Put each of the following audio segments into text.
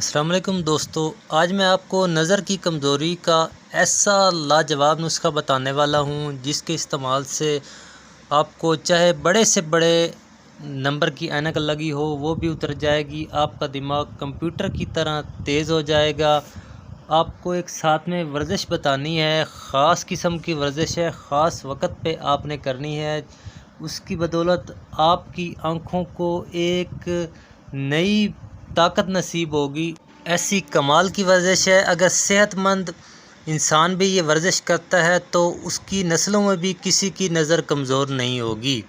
السلام علیکم دوستو، آج میں آپ کو نظر کی کمزوری کا ایسا لاجواب نسخہ بتانے والا ہوں جس کے استعمال سے آپ کو چاہے بڑے سے بڑے نمبر کی اینک لگی ہو وہ بھی اتر جائے گی، آپ کا دماغ کمپیوٹر کی طرح تیز ہو جائے گا۔ آپ کو ایک ساتھ میں ورزش بتانی ہے، خاص قسم کی ورزش ہے، خاص وقت پہ آپ نے کرنی ہے۔ اس کی بدولت آپ کی آنکھوں کو ایک نئی طاقت نصیب ہوگی۔ ایسی کمال کی ورزش ہے، اگر صحت مند انسان بھی یہ ورزش کرتا ہے تو اس کی نسلوں میں بھی کسی کی نظر کمزور نہیں ہوگی۔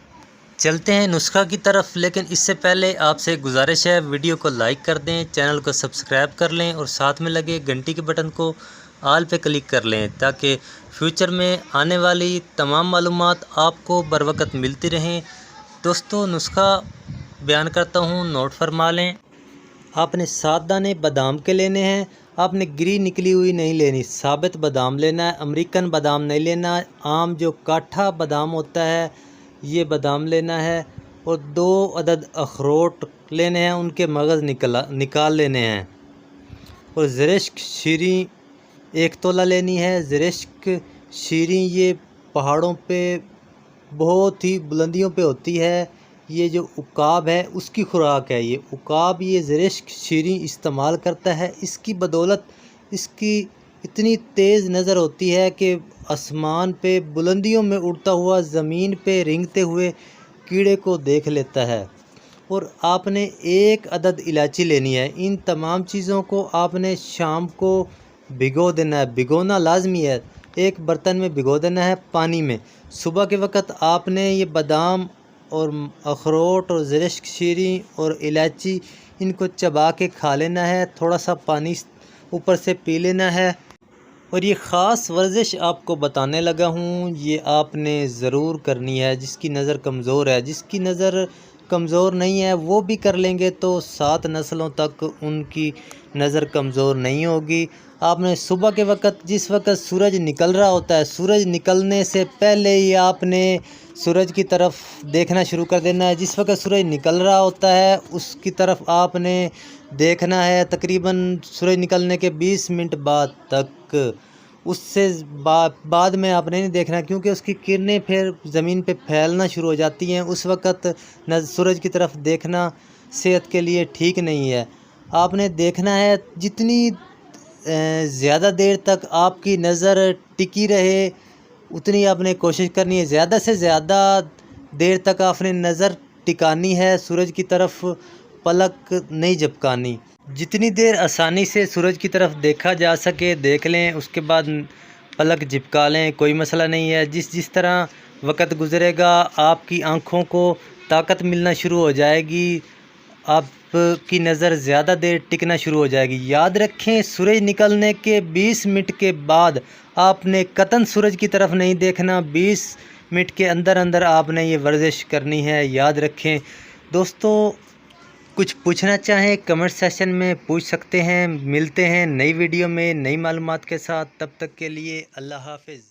چلتے ہیں نسخہ کی طرف، لیکن اس سے پہلے آپ سے گزارش ہے ویڈیو کو لائک کر دیں، چینل کو سبسکرائب کر لیں اور ساتھ میں لگے گھنٹی کے بٹن کو آل پہ کلک کر لیں تاکہ فیوچر میں آنے والی تمام معلومات آپ کو بر وقت ملتی رہیں۔ دوستو نسخہ بیان کرتا ہوں، نوٹ فرما لیں۔ آپ نے 7 دانے بادام کے لینے ہیں۔ آپ نے گری نکلی ہوئی نہیں لینی، ثابت بادام لینا ہے، امریکن بادام نہیں لینا، عام جو کاٹھا بادام ہوتا ہے یہ بادام لینا ہے، اور 2 عدد اخروٹ لینے ہیں، ان کے مغز نکال لینے ہیں، اور زرشک شیریں 1 تولہ لینی ہے۔ زرشک شیریں یہ پہاڑوں پہ بہت ہی بلندیوں پہ ہوتی ہے، یہ جو عقاب ہے اس کی خوراک ہے۔ یہ عقاب یہ زرشک شیریں استعمال کرتا ہے، اس کی بدولت اس کی اتنی تیز نظر ہوتی ہے کہ آسمان پہ بلندیوں میں اڑتا ہوا زمین پہ رینگتے ہوئے کیڑے کو دیکھ لیتا ہے۔ اور آپ نے 1 عدد الائچی لینی ہے۔ ان تمام چیزوں کو آپ نے شام کو بھگو دینا ہے، بھگونا لازمی ہے، ایک برتن میں بھگو دینا ہے پانی میں۔ صبح کے وقت آپ نے یہ بادام اور اخروٹ اور زرشک شیریں اور الائچی ان کو چبا کے کھا لینا ہے، تھوڑا سا پانی اوپر سے پی لینا ہے۔ اور یہ خاص ورزش آپ کو بتانے لگا ہوں، یہ آپ نے ضرور کرنی ہے۔ جس کی نظر کمزور ہے، جس کی نظر کمزور نہیں ہے وہ بھی کر لیں گے تو 7 نسلوں تک ان کی نظر کمزور نہیں ہوگی۔ آپ نے صبح کے وقت جس وقت سورج نکل رہا ہوتا ہے، سورج نکلنے سے پہلے ہی آپ نے سورج کی طرف دیکھنا شروع کر دینا ہے۔ جس وقت سورج نکل رہا ہوتا ہے اس کی طرف آپ نے دیکھنا ہے تقریباً سورج نکلنے کے 20 منٹ بعد تک۔ اس سے بعد میں آپ نے نہیں دیکھنا کیونکہ اس کی کرنیں پھر زمین پہ پھیلنا شروع ہو جاتی ہیں، اس وقت سورج کی طرف دیکھنا صحت کے لیے ٹھیک نہیں ہے۔ آپ نے دیکھنا ہے جتنی زیادہ دیر تک آپ کی نظر ٹکی رہے اتنی آپ نے کوشش کرنی ہے، زیادہ سے زیادہ دیر تک آپ نے نظر ٹکانی ہے، سورج کی طرف پلک نہیں جھپکانی۔ جتنی دیر آسانی سے سورج کی طرف دیکھا جا سکے دیکھ لیں، اس کے بعد پلک جھپکا لیں، کوئی مسئلہ نہیں ہے۔ جس طرح وقت گزرے گا آپ کی آنکھوں کو طاقت ملنا شروع ہو جائے گی، آپ کی نظر زیادہ دیر ٹکنا شروع ہو جائے گی۔ یاد رکھیں سورج نکلنے کے 20 منٹ کے بعد آپ نے قطعاً سورج کی طرف نہیں دیکھنا، 20 منٹ کے اندر اندر آپ نے یہ ورزش کرنی ہے، یاد رکھیں۔ دوستو کچھ پوچھنا چاہیں کمنٹ سیکشن میں پوچھ سکتے ہیں۔ ملتے ہیں نئی ویڈیو میں نئی معلومات کے ساتھ، تب تک کے لیے اللہ حافظ۔